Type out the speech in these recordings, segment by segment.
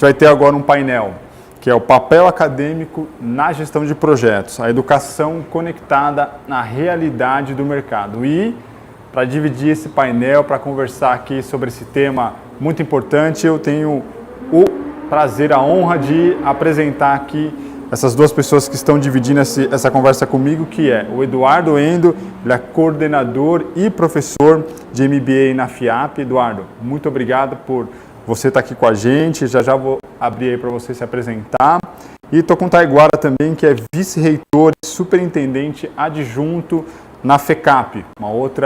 vai ter agora um painel, que é o papel acadêmico na gestão de projetos, a educação conectada na realidade do mercado. E para dividir esse painel, para conversar aqui sobre esse tema muito importante, eu tenho o prazer, a honra de apresentar aqui essas duas pessoas que estão dividindo essa conversa comigo, que é o Eduardo Endo, ele é coordenador e professor de MBA na FIAP. Eduardo, muito obrigado por você estar aqui com a gente. Já vou abrir aí para você se apresentar. E estou com o Taiguara também, que é vice-reitor e superintendente adjunto na FECAP, um outro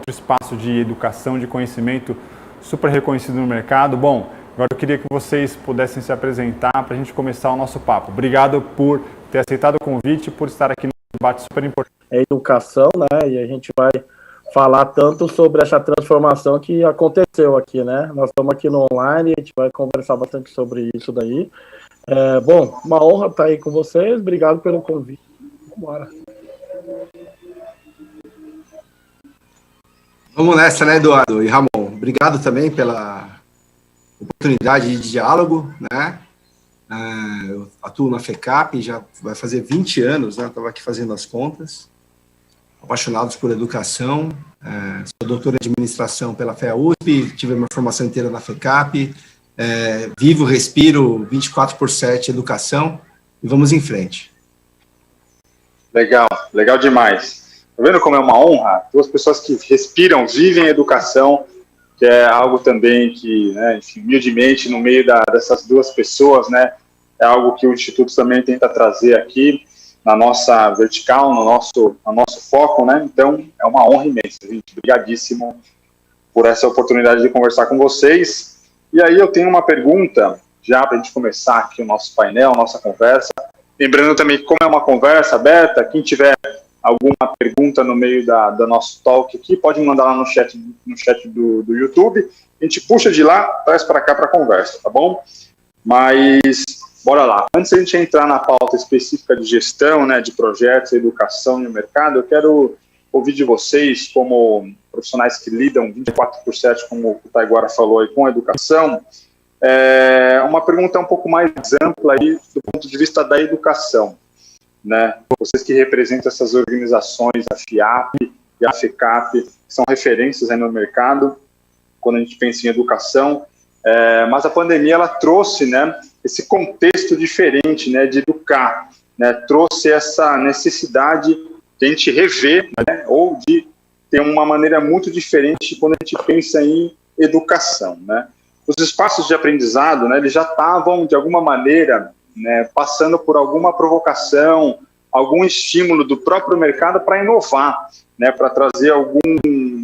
espaço de educação, de conhecimento super reconhecido no mercado. Bom, agora eu queria que vocês pudessem se apresentar para a gente começar o nosso papo. Obrigado por ter aceitado o convite, por estar aqui no debate super importante. É educação, né? E a gente vai falar tanto sobre essa transformação que aconteceu aqui, né? Nós estamos aqui no online, a gente vai conversar bastante sobre isso daí. Bom, uma honra estar aí com vocês, obrigado pelo convite. Vamos embora. Vamos nessa, né, Eduardo e Ramon? Obrigado também pela oportunidade de diálogo, né? Eu atuo na FECAP, já vai fazer 20 anos, né? Estava aqui fazendo as contas. Apaixonados por educação, sou doutor em administração pela FEA-USP, tive a minha formação inteira na FECAP, vivo, respiro 24/7 educação e vamos em frente. Legal demais. Tá vendo como é uma honra? Duas pessoas que respiram, vivem educação, que é algo também que, né, enfim, humildemente, no meio dessas duas pessoas, né, é algo que o Instituto também tenta trazer aqui na nossa vertical, no nosso foco, né? Então, é uma honra imensa, gente. Obrigadíssimo por essa oportunidade de conversar com vocês. E aí eu tenho uma pergunta, já para a gente começar aqui o nosso painel, nossa conversa. Lembrando também que, como é uma conversa aberta, quem tiver alguma pergunta no meio da nosso talk aqui, pode mandar lá no chat do YouTube. A gente puxa de lá, traz para cá para a conversa, tá bom? Mas bora lá. Antes de a gente entrar na pauta específica de gestão, né, de projetos, educação e mercado, eu quero ouvir de vocês, como profissionais que lidam 24/7, como o Taiguara falou aí, com a educação, uma pergunta um pouco mais ampla aí do ponto de vista da educação, né? Vocês que representam essas organizações, a FIAP e a FECAP, que são referências aí no mercado, quando a gente pensa em educação, mas a pandemia, ela trouxe, né, esse contexto diferente, né, de educar, né, trouxe essa necessidade de a gente rever, né, ou de ter uma maneira muito diferente quando a gente pensa em educação, né. Os espaços de aprendizado, né, eles já estavam, de alguma maneira, né, passando por alguma provocação, algum estímulo do próprio mercado para inovar, né, para trazer algum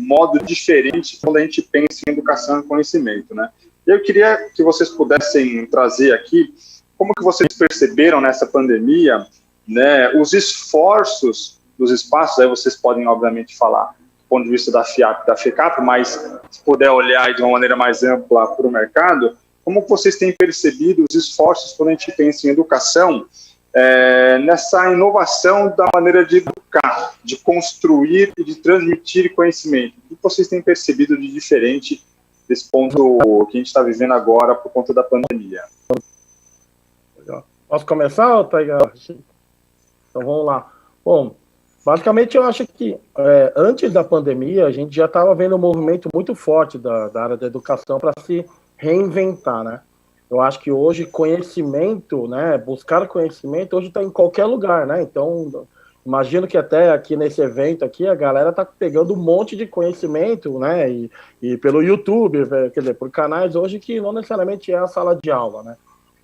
modo diferente quando a gente pensa em educação e conhecimento, né. Eu queria que vocês pudessem trazer aqui como que vocês perceberam nessa pandemia, né, os esforços dos espaços. Aí vocês podem, obviamente, falar do ponto de vista da FIAP e da FECAP, mas se puder olhar de uma maneira mais ampla para o mercado, como que vocês têm percebido os esforços quando a gente pensa em educação, nessa inovação da maneira de educar, de construir e de transmitir conhecimento? O que vocês têm percebido de diferente desse ponto que a gente está vivendo agora por conta da pandemia? Posso começar, Taiguara? Então vamos lá. Bom, basicamente eu acho que antes da pandemia a gente já estava vendo um movimento muito forte da área da educação para se reinventar, né? Eu acho que hoje conhecimento, né, buscar conhecimento hoje está em qualquer lugar, né? Então imagino que até aqui nesse evento aqui a galera tá pegando um monte de conhecimento, né? E pelo YouTube, quer dizer, por canais hoje que não necessariamente é a sala de aula, né?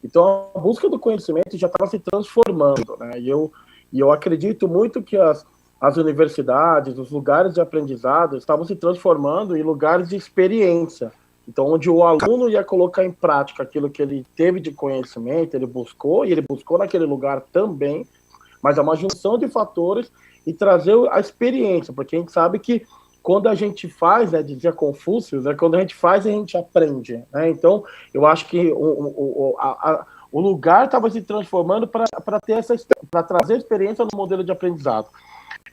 Então a busca do conhecimento já estava se transformando, né? E eu acredito muito que as universidades, os lugares de aprendizado estavam se transformando em lugares de experiência. Então, onde o aluno ia colocar em prática aquilo que ele teve de conhecimento, ele buscou naquele lugar também, mas é uma junção de fatores e trazer a experiência, porque a gente sabe que quando a gente faz, né, dizia Confúcio, né, quando a gente faz, a gente aprende, né? Então, eu acho que o lugar estava se transformando para trazer experiência no modelo de aprendizado.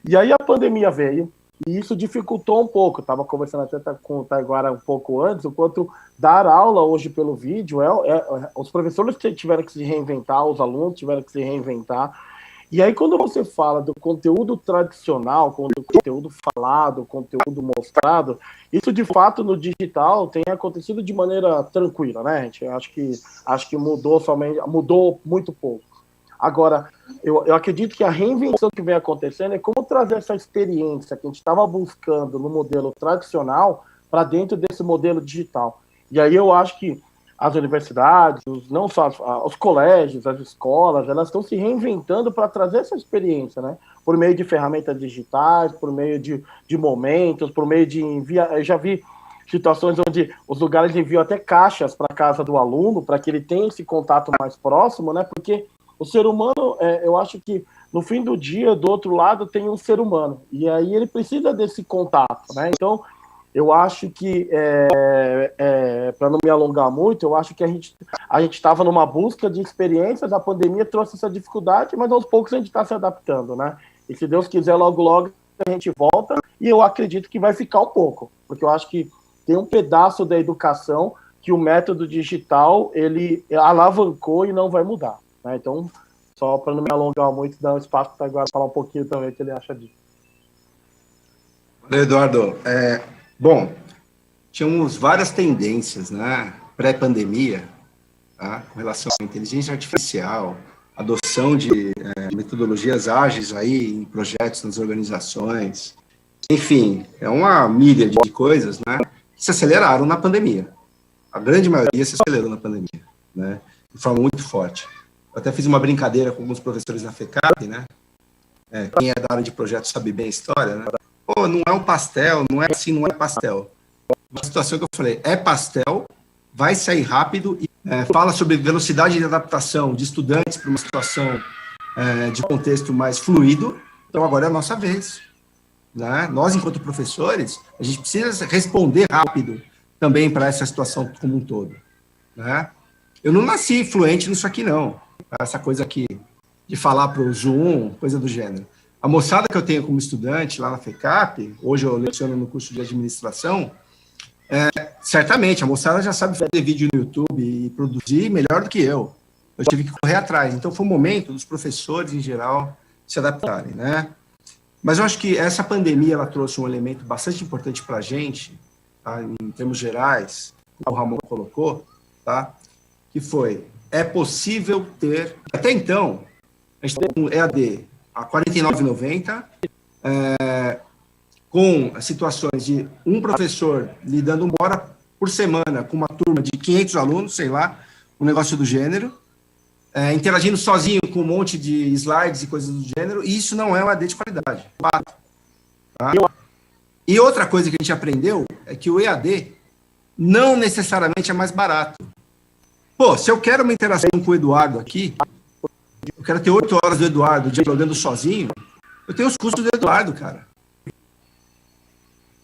E aí a pandemia veio, E isso dificultou um pouco. Estava conversando até com o Taiguara um pouco antes, o quanto dar aula hoje pelo vídeo, os professores tiveram que se reinventar, os alunos tiveram que se reinventar. E aí, quando você fala do conteúdo tradicional, do conteúdo falado, conteúdo mostrado, isso, de fato, no digital tem acontecido de maneira tranquila, né, gente? Eu acho que mudou muito pouco. Agora, eu acredito que a reinvenção que vem acontecendo é como trazer essa experiência que a gente estava buscando no modelo tradicional para dentro desse modelo digital. E aí eu acho que as universidades, não só os colégios, as escolas, elas estão se reinventando para trazer essa experiência, né? Por meio de ferramentas digitais, por meio de momentos, por meio de enviar. Eu já vi situações onde os lugares enviam até caixas para a casa do aluno, para que ele tenha esse contato mais próximo, né? Porque o ser humano, eu acho que no fim do dia, do outro lado, tem um ser humano. E aí ele precisa desse contato, né? Então, eu acho que, para não me alongar muito, eu acho que a gente estava numa busca de experiências, a pandemia trouxe essa dificuldade, mas aos poucos a gente está se adaptando, né? E se Deus quiser, logo, logo a gente volta, e eu acredito que vai ficar um pouco, porque eu acho que tem um pedaço da educação que o método digital, ele alavancou e não vai mudar, né? Então, só para não me alongar muito, dar um espaço para agora falar um pouquinho também o que ele acha disso. Valeu, Eduardo. Bom, tínhamos várias tendências, né, pré-pandemia, tá, com relação à inteligência artificial, adoção de metodologias ágeis aí em projetos nas organizações, enfim, é uma milha de coisas, né, que se aceleraram na pandemia. A grande maioria se acelerou na pandemia, né, de forma muito forte. Eu até fiz uma brincadeira com alguns professores na FECAP, né, quem é da área de projetos sabe bem a história, né, pô, não é um pastel, não é assim, não é pastel. Uma situação que eu falei, é pastel, vai sair rápido, e fala sobre velocidade de adaptação de estudantes para uma situação de contexto mais fluido, então agora é a nossa vez. Né? Nós, enquanto professores, a gente precisa responder rápido também para essa situação como um todo. Né? Eu não nasci fluente nisso aqui, não. Essa coisa aqui, de falar para o Zoom, coisa do gênero. A moçada que eu tenho como estudante lá na FECAP, hoje eu leciono no curso de administração, certamente a moçada já sabe fazer vídeo no YouTube e produzir melhor do que eu. Eu tive que correr atrás. Então foi um momento dos professores, em geral, se adaptarem, né? Mas eu acho que essa pandemia, ela trouxe um elemento bastante importante para a gente, tá? Em termos gerais, como o Ramon colocou, tá? Que foi, é possível ter, até então, a gente tem um EAD a R$ 49,90, com situações de um professor lhe dando 1 hora por semana com uma turma de 500 alunos, sei lá, um negócio do gênero, interagindo sozinho com um monte de slides e coisas do gênero, e isso não é um EAD de qualidade, fato. Tá? E outra coisa que a gente aprendeu é que o EAD não necessariamente é mais barato. Pô, se eu quero uma interação com o Eduardo aqui, eu quero ter 8 horas do Eduardo dialogando sozinho, eu tenho os custos do Eduardo, cara.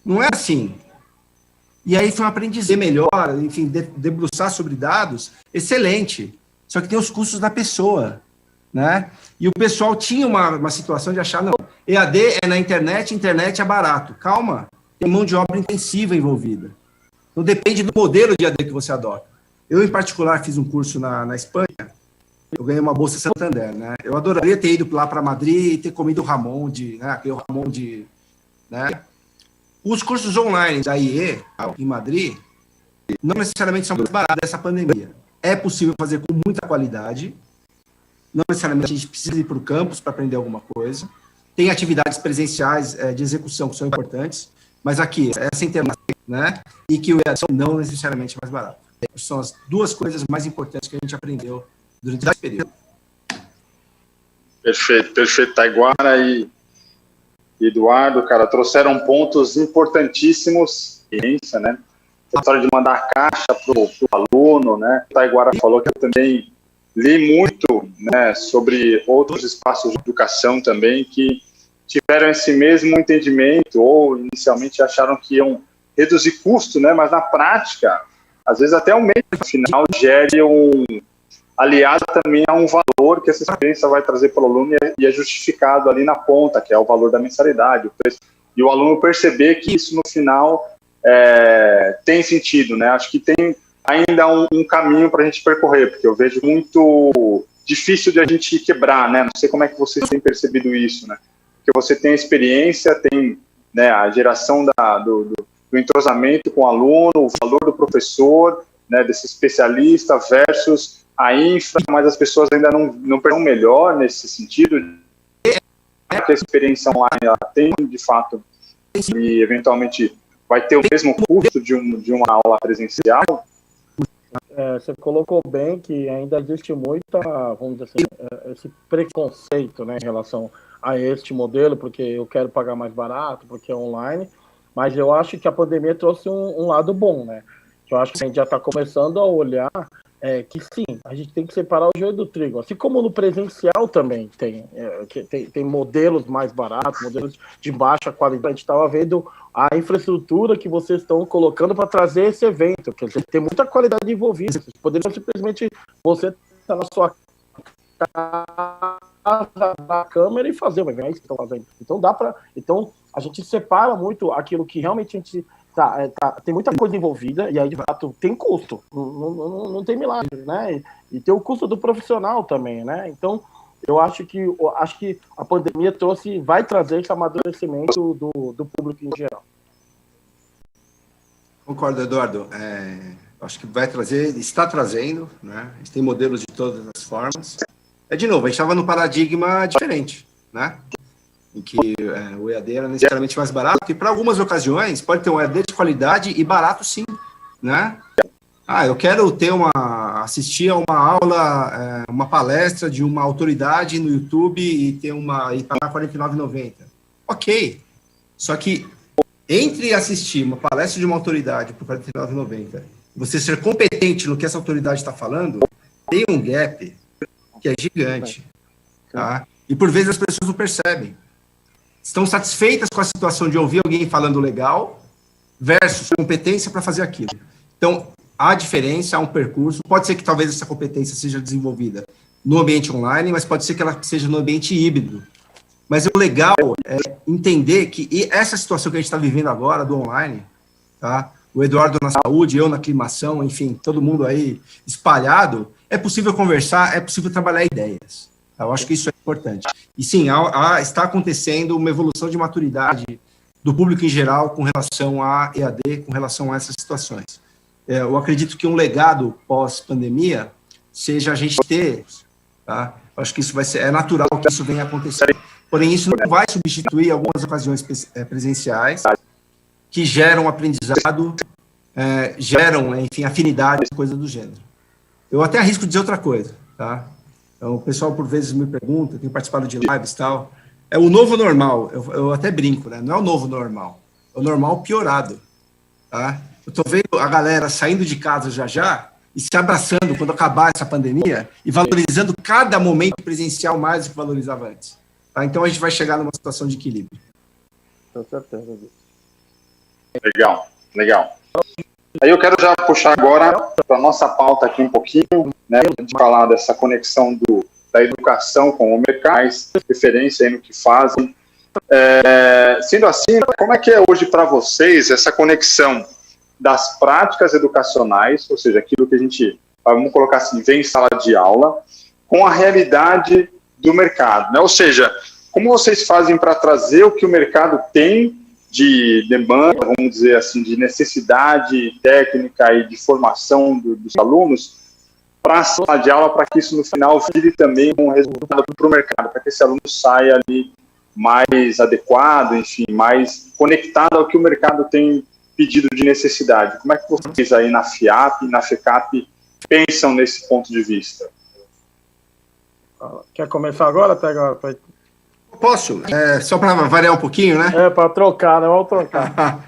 Não é assim. E aí foi um aprendizado melhor, enfim, debruçar sobre dados, excelente. Só que tem os custos da pessoa, né? E o pessoal tinha uma situação de achar, não, EAD é na internet, internet é barato. Calma, tem mão de obra intensiva envolvida. Então depende do modelo de EAD que você adota. Eu, em particular, fiz um curso na Espanha, eu ganhei uma bolsa Santander, né? Eu adoraria ter ido lá para Madrid e ter comido o Ramon né? Os cursos online da IE, em Madrid, não necessariamente são mais baratos dessa pandemia. É possível fazer com muita qualidade, não necessariamente a gente precisa ir para o campus para aprender alguma coisa. Tem atividades presenciais de execução que são importantes, mas aqui, essa internet, né? E que o EAD não necessariamente é mais barato. São as duas coisas mais importantes que a gente aprendeu durante esse período. Perfeito. Taiguara e Eduardo, cara, trouxeram pontos importantíssimos, ciência, né? A história de mandar caixa pro aluno, né? O Taiguara falou que eu também li muito, né, sobre outros espaços de educação também que tiveram esse mesmo entendimento ou inicialmente acharam que iam reduzir custo, né? Mas na prática, às vezes até o meio final gere aliado também a um valor que essa experiência vai trazer para o aluno e é justificado ali na ponta, que é o valor da mensalidade, o preço e o aluno perceber que isso no final tem sentido, né? Acho que tem ainda um caminho para a gente percorrer, porque eu vejo muito difícil de a gente quebrar, né? Não sei como é que vocês têm percebido isso, né? Porque você tem a experiência, tem, né, a geração do entrosamento com o aluno, o valor do professor, né, desse especialista versus a infra, mas as pessoas ainda não percebem melhor nesse sentido, que a experiência online ela tem, de fato, e eventualmente vai ter o mesmo custo de uma aula presencial. Você colocou bem que ainda existe muita, vamos dizer assim, esse preconceito, né, em relação a este modelo, porque eu quero pagar mais barato, porque é online, mas eu acho que a pandemia trouxe um lado bom, né? Eu acho que a gente já está começando a olhar que sim, a gente tem que separar o joio do trigo, assim como no presencial também tem modelos mais baratos, modelos de baixa qualidade. A gente estava vendo a infraestrutura que vocês estão colocando para trazer esse evento, quer dizer, tem muita qualidade envolvida. Vocês poderiam simplesmente você estar na sua casa da câmera e fazer o evento que estão fazendo. Então dá para, então a gente separa muito aquilo que realmente a gente tem muita coisa envolvida, e aí, de fato, tem custo, não tem milagre, né? E tem o custo do profissional também, né? Então, eu acho que a pandemia vai trazer esse amadurecimento do público em geral. Concordo, Eduardo. Acho que vai trazer, está trazendo, né? A gente tem modelos de todas as formas. De novo, a gente estava num paradigma diferente, né? Em que o EAD era necessariamente mais barato, e para algumas ocasiões pode ter um EAD de qualidade e barato sim, né? Eu quero assistir a uma aula, uma palestra de uma autoridade no YouTube e pagar R$ 49,90. Ok, só que entre assistir uma palestra de uma autoridade por R$ 49,90 e você ser competente no que essa autoridade está falando, tem um gap que é gigante, tá? E por vezes as pessoas não percebem. Estão satisfeitas com a situação de ouvir alguém falando legal versus competência para fazer aquilo. Então, há diferença, há um percurso. Pode ser que talvez essa competência seja desenvolvida no ambiente online, mas pode ser que ela seja no ambiente híbrido. Mas o legal é entender que essa situação que a gente está vivendo agora, do online, tá? O Eduardo na saúde, eu na aclimação, enfim, todo mundo aí espalhado, é possível conversar, é possível trabalhar ideias. Eu acho que isso é importante. E sim, está acontecendo uma evolução de maturidade do público em geral com relação a EAD, com relação a essas situações. Eu acredito que um legado pós-pandemia seja a gente ter, tá? Eu acho que isso é natural que isso venha acontecer. Porém, isso não vai substituir algumas ocasiões presenciais que geram aprendizado, geram, enfim, afinidade, coisa do gênero. Eu até arrisco dizer outra coisa, tá? Então, o pessoal, por vezes, me pergunta, tenho participado de lives e tal, é o novo normal, eu até brinco, né? Não é o novo normal, é o normal piorado, tá? Eu tô vendo a galera saindo de casa já e se abraçando quando acabar essa pandemia e valorizando cada momento presencial mais do que valorizava antes, tá? Então, a gente vai chegar numa situação de equilíbrio. Com certeza. Legal. Aí eu quero já puxar agora para a nossa pauta aqui um pouquinho, né, de falar dessa conexão da educação com o mercado, mais referência aí no que fazem. Sendo assim, como é que é hoje para vocês essa conexão das práticas educacionais, ou seja, aquilo que a gente, vamos colocar assim, vem em sala de aula, com a realidade do mercado, né? Ou seja, como vocês fazem para trazer o que o mercado tem de demanda, vamos dizer assim, de necessidade técnica e de formação dos alunos para a sala de aula, para que isso no final vire também um resultado para o mercado, para que esse aluno saia ali mais adequado, enfim, mais conectado ao que o mercado tem pedido de necessidade. Como é que vocês aí na FIAP e na FECAP pensam nesse ponto de vista? Quer começar agora, Pega? Posso? Só para variar um pouquinho, né? Para trocar, né? Vamos trocar.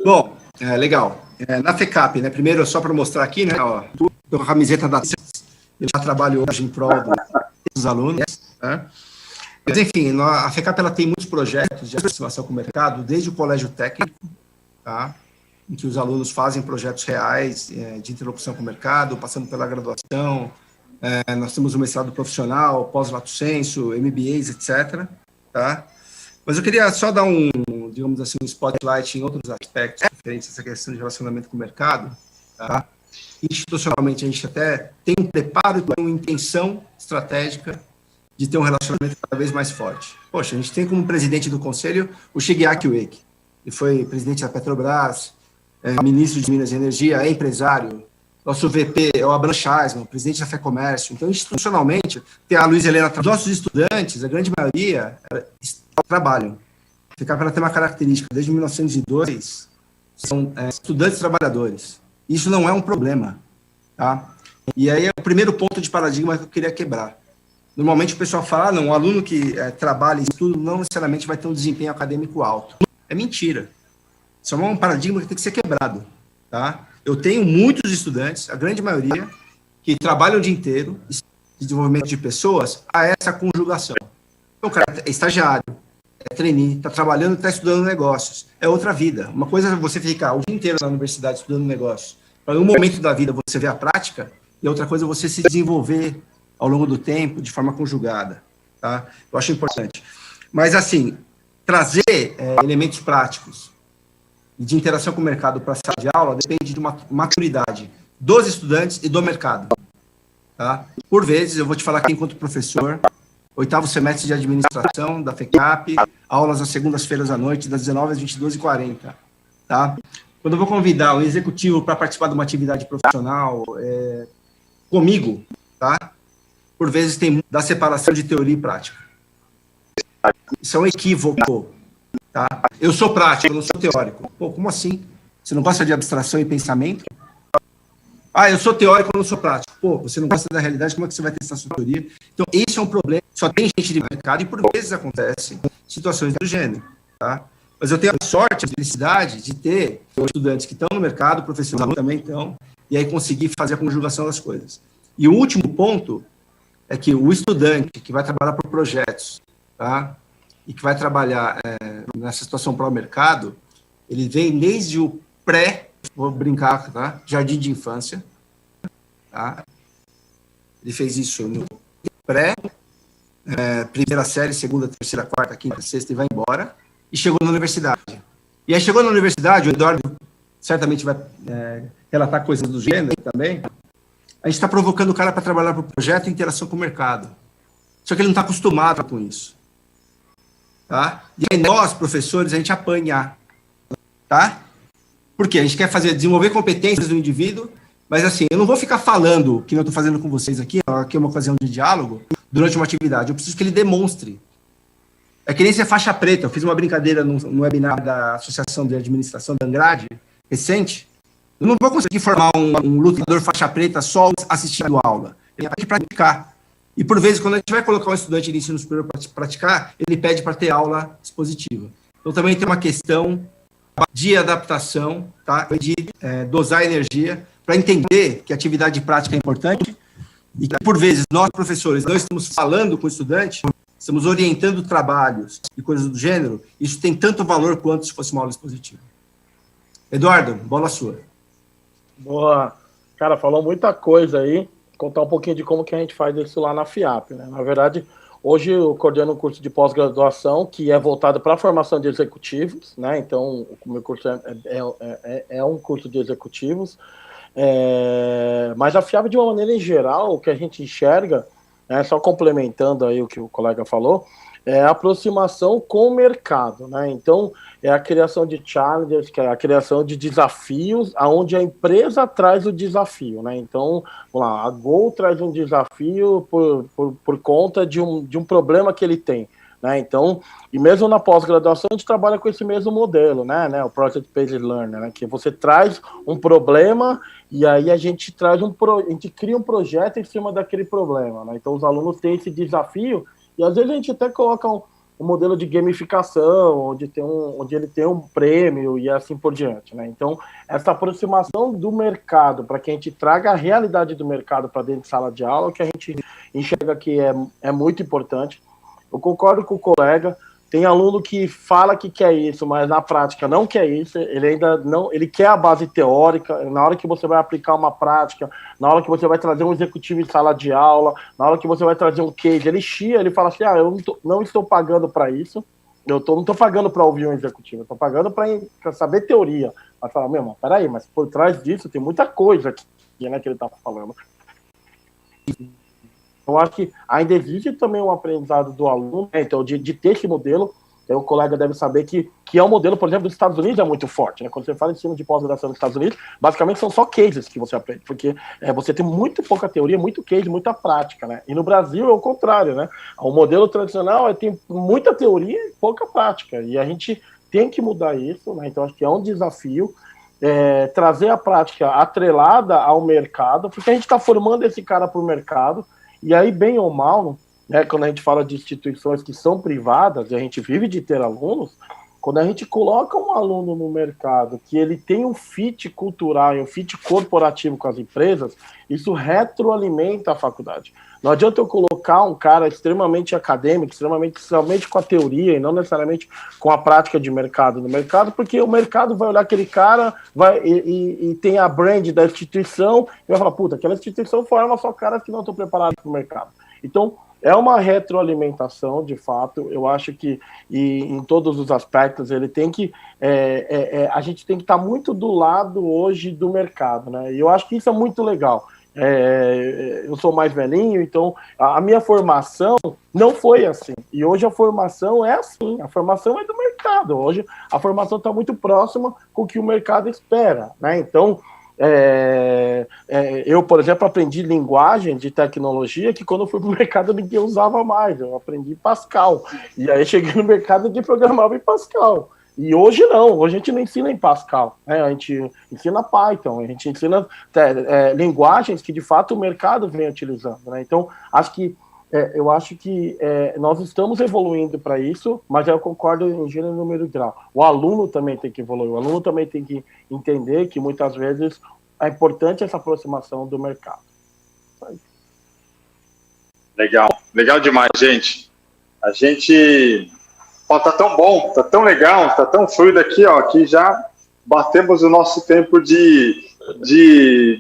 Bom, legal. Na FECAP, né? Primeiro, só para mostrar aqui, né? Ó, tô com a camiseta da... Eu já trabalho hoje em prol dos alunos, né? Mas, enfim, a FECAP ela tem muitos projetos de aproximação com o mercado, desde o colégio técnico, tá? Em que os alunos fazem projetos reais de interlocução com o mercado, passando pela graduação. Nós temos o mestrado profissional, pós-lato sensu, MBAs, etc., tá? Mas eu queria só dar digamos assim, um spotlight em outros aspectos referentes a essa questão de relacionamento com o mercado. Tá? Institucionalmente, a gente até tem um preparo e uma intenção estratégica de ter um relacionamento cada vez mais forte. Poxa, a gente tem como presidente do conselho o Shigeaki Ueki. Ele foi presidente da Petrobras, ministro de Minas e Energia, é empresário. Nosso VP é o Abraham Scheisman, presidente da FEComércio. Então, institucionalmente, tem a Luiz Helena. Os nossos estudantes, a grande maioria, trabalham. A FECAP tem uma característica, desde 1902, são estudantes trabalhadores. Isso não é um problema. Tá? E aí é o primeiro ponto de paradigma que eu queria quebrar. Normalmente o pessoal fala, não, o aluno que trabalha e estuda não necessariamente vai ter um desempenho acadêmico alto. É mentira. Isso é um paradigma que tem que ser quebrado. Tá? Eu tenho muitos estudantes, a grande maioria, que trabalham o dia inteiro, desenvolvimento de pessoas, a essa conjugação. Então, o cara é estagiário, é trainee, está trabalhando, está estudando negócios. É outra vida. Uma coisa é você ficar o dia inteiro na universidade estudando negócios, para um momento da vida você ver a prática, e outra coisa é você se desenvolver ao longo do tempo, de forma conjugada. Tá? Eu acho importante. Mas, assim, trazer elementos práticos de interação com o mercado para a sala de aula depende de uma maturidade dos estudantes e do mercado. Tá? Por vezes, eu vou te falar aqui enquanto professor, 8º semestre de administração da FECAP, aulas às segundas-feiras à noite, das 19 às 22h40. Tá? Quando eu vou convidar o executivo para participar de uma atividade profissional comigo, tá? Por vezes tem da separação de teoria e prática. Isso é um equívoco. Tá? Eu sou prático, eu não sou teórico. Pô, como assim? Você não gosta de abstração e pensamento? Ah, eu sou teórico, eu não sou prático. Pô, você não gosta da realidade, como é que você vai testar a sua teoria? Então, esse é um problema. Só tem gente de mercado e, por vezes, acontecem situações do gênero. Tá? Mas eu tenho a sorte, a felicidade de ter estudantes que estão no mercado, professores também estão, e aí conseguir fazer a conjugação das coisas. E o último ponto é que o estudante que vai trabalhar por projetos, tá? E que vai trabalhar nessa situação para o mercado, ele vem desde o vou brincar, tá? Jardim de infância, tá? Ele fez isso no primeira série, segunda, terceira, quarta, quinta, sexta e vai embora, e chegou na universidade. E aí chegou na universidade, o Eduardo certamente vai relatar coisas do gênero também, a gente está provocando o cara para trabalhar para o projeto e interação com o mercado. Só que ele não está acostumado com isso. Tá? E aí nós, professores, a gente apanha. Tá? Porque a gente quer desenvolver competências do indivíduo, mas assim, eu não vou ficar falando, que eu estou fazendo com vocês aqui é uma ocasião de diálogo, durante uma atividade. Eu preciso que ele demonstre. É que nem ser faixa preta. Eu fiz uma brincadeira no webinar da Associação de Administração da Andrade, recente. Eu não vou conseguir formar um lutador faixa preta só assistindo a aula. Ele tem que praticar. E, por vezes, quando a gente vai colocar um estudante de ensino superior para praticar, ele pede para ter aula expositiva. Então, também tem uma questão de adaptação, tá? De dosar energia, para entender que a atividade prática é importante e que, por vezes, nós, professores, não estamos falando com o estudante, estamos orientando trabalhos e coisas do gênero, isso tem tanto valor quanto se fosse uma aula expositiva. Eduardo, bola sua. Boa. Cara, falou muita coisa aí. Contar um pouquinho de como que a gente faz isso lá na FIAP, né? Na verdade, hoje eu coordeno um curso de pós-graduação que é voltado para a formação de executivos, né? Então, o meu curso é um curso de executivos. Mas a FIAP, de uma maneira em geral, o que a gente enxerga, só complementando aí o que o colega falou, é a aproximação com o mercado, né? Então, é a criação de challenges, que é a criação de desafios, aonde a empresa traz o desafio, né? Então, vamos lá, a Gol traz um desafio por conta de um problema que ele tem, né? Então, e mesmo na pós-graduação, a gente trabalha com esse mesmo modelo, né? O Project Based Learning, né? Que você traz um problema e aí a gente a gente cria um projeto em cima daquele problema, né? Então, os alunos têm esse desafio. E às vezes a gente até coloca um modelo de gamificação, onde ele tem um prêmio e assim por diante, né? Então, essa aproximação do mercado, para que a gente traga a realidade do mercado para dentro de sala de aula, que a gente enxerga que é muito importante. Eu concordo com o colega, tem aluno que fala que quer isso, mas na prática não quer isso, ele ainda não, ele quer a base teórica, na hora que você vai aplicar uma prática, na hora que você vai trazer um executivo em sala de aula, na hora que você vai trazer um case, ele chia, ele fala assim, eu não estou pagando para isso, não estou pagando para ouvir um executivo, eu estou pagando para saber teoria. Mas falar, meu irmão, peraí, mas por trás disso tem muita coisa aqui, né, que ele está falando. Eu acho que ainda existe também um aprendizado do aluno, né, então, de ter esse modelo. Então, o colega deve saber que é um modelo, por exemplo, dos Estados Unidos é muito forte, né? Quando você fala em ensino de pós-graduação nos Estados Unidos, basicamente são só cases que você aprende, porque você tem muito pouca teoria, muito case, muita prática, né? E no Brasil é o contrário, né? O modelo tradicional tem muita teoria e pouca prática, e a gente tem que mudar isso, né? Então, acho que é um desafio trazer a prática atrelada ao mercado, porque a gente está formando esse cara para o mercado, e aí, bem ou mal, né, quando a gente fala de instituições que são privadas, e a gente vive de ter alunos, quando a gente coloca um aluno no mercado que ele tem um fit cultural e um fit corporativo com as empresas, isso retroalimenta a faculdade. Não adianta eu colocar um cara extremamente acadêmico, extremamente com a teoria e não necessariamente com a prática de mercado no mercado, porque o mercado vai olhar aquele cara e tem a brand da instituição e vai falar, puta, aquela instituição forma só caras que não estão preparados para o mercado. Então, é uma retroalimentação, de fato. Eu acho que em todos os aspectos ele tem que a gente tem que estar muito do lado hoje do mercado, né? E eu acho que isso é muito legal. Eu sou mais velhinho, então a minha formação não foi assim. E hoje a formação é assim. A formação é do mercado. Hoje a formação está muito próxima com o que o mercado espera, né? Então eu, por exemplo, aprendi linguagem de tecnologia que quando eu fui para o mercado ninguém usava mais. Eu aprendi Pascal. E aí cheguei no mercado e ninguém programava em Pascal. E hoje não, hoje a gente não ensina em Pascal, né? A gente ensina Python, a gente ensina linguagens que de fato o mercado vem utilizando, né? Então, eu acho que nós estamos evoluindo para isso, mas eu concordo em gênero, número e grau. O aluno também tem que evoluir, o aluno também tem que entender que muitas vezes é importante essa aproximação do mercado. Legal demais, gente. A gente... tá tão bom, tá tão legal, tá tão fluido aqui, ó, que já batemos o nosso tempo de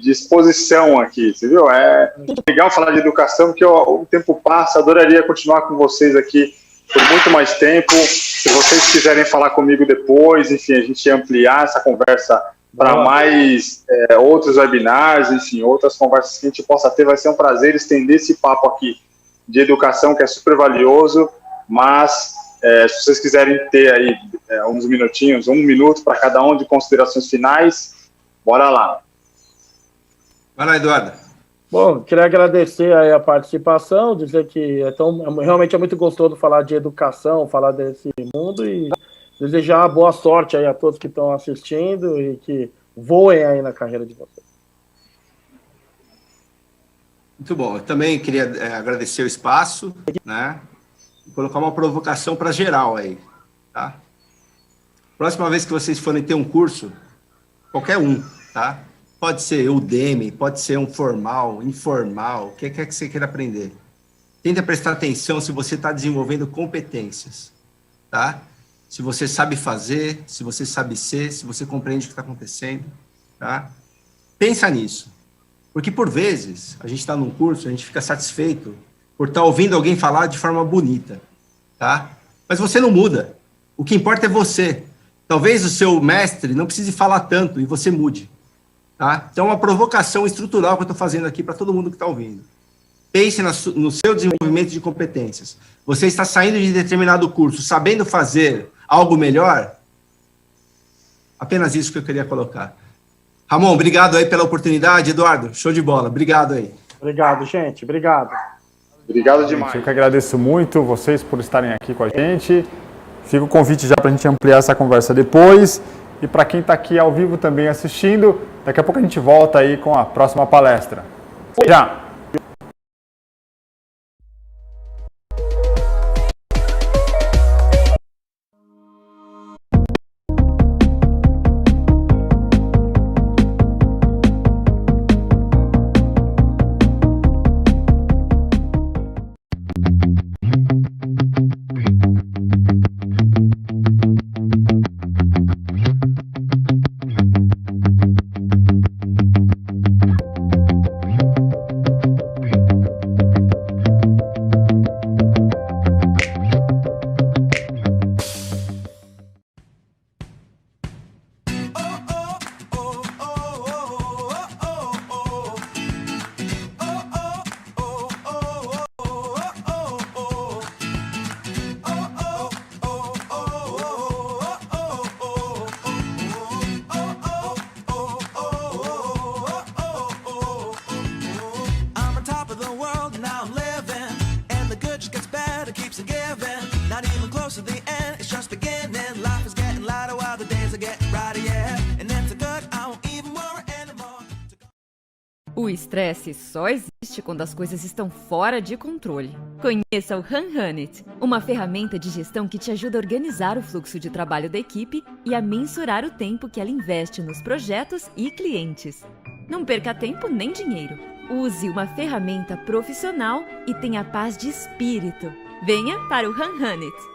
exposição aqui, você viu? É legal falar de educação, porque o tempo passa, adoraria continuar com vocês aqui por muito mais tempo. Se vocês quiserem falar comigo depois, enfim, a gente ampliar essa conversa para mais outros webinars, enfim, outras conversas que a gente possa ter, vai ser um prazer estender esse papo aqui de educação, que é super valioso, mas... se vocês quiserem ter aí uns minutinhos, 1 minuto para cada um de considerações finais, bora lá. Vai lá, Eduardo. Bom, queria agradecer aí a participação, dizer que realmente é muito gostoso falar de educação, falar desse mundo e desejar boa sorte aí a todos que estão assistindo e que voem aí na carreira de vocês. Muito bom. Eu também queria agradecer o espaço, né? Colocar uma provocação para geral aí, tá? Próxima vez que vocês forem ter um curso, qualquer um, tá? Pode ser Udemy, pode ser um formal, informal, o que quer que você queira aprender. Tenta prestar atenção se você está desenvolvendo competências, tá? Se você sabe fazer, se você sabe ser, se você compreende o que está acontecendo, tá? Pensa nisso. Porque, por vezes, a gente está num curso, a gente fica satisfeito por estar ouvindo alguém falar de forma bonita, tá? Mas você não muda. O que importa é você. Talvez o seu mestre não precise falar tanto e você mude, tá? Então, uma provocação estrutural que eu estou fazendo aqui para todo mundo que está ouvindo. Pense no seu desenvolvimento de competências. Você está saindo de determinado curso sabendo fazer algo melhor? Apenas isso que eu queria colocar. Ramon, obrigado aí pela oportunidade. Eduardo, show de bola. Obrigado aí. Obrigado, gente. Obrigado. Obrigado demais. Eu que agradeço muito vocês por estarem aqui com a gente. Fica o convite já para a gente ampliar essa conversa depois. E para quem está aqui ao vivo também assistindo, daqui a pouco a gente volta aí com a próxima palestra. Já! and now I'm living. And the good just gets better, keeps on giving. Not even close to the end, it's just beginning. Life is getting lighter while the days are getting brighter, yeah. And it's a good, I won't even worry anymore. O estresse só existe quando as coisas estão fora de controle. Conheça o HunHunit, uma ferramenta de gestão que te ajuda a organizar o fluxo de trabalho da equipe e a mensurar o tempo que ela investe nos projetos e clientes. Não perca tempo nem dinheiro. Use uma ferramenta profissional e tenha paz de espírito. Venha para o HunHunit.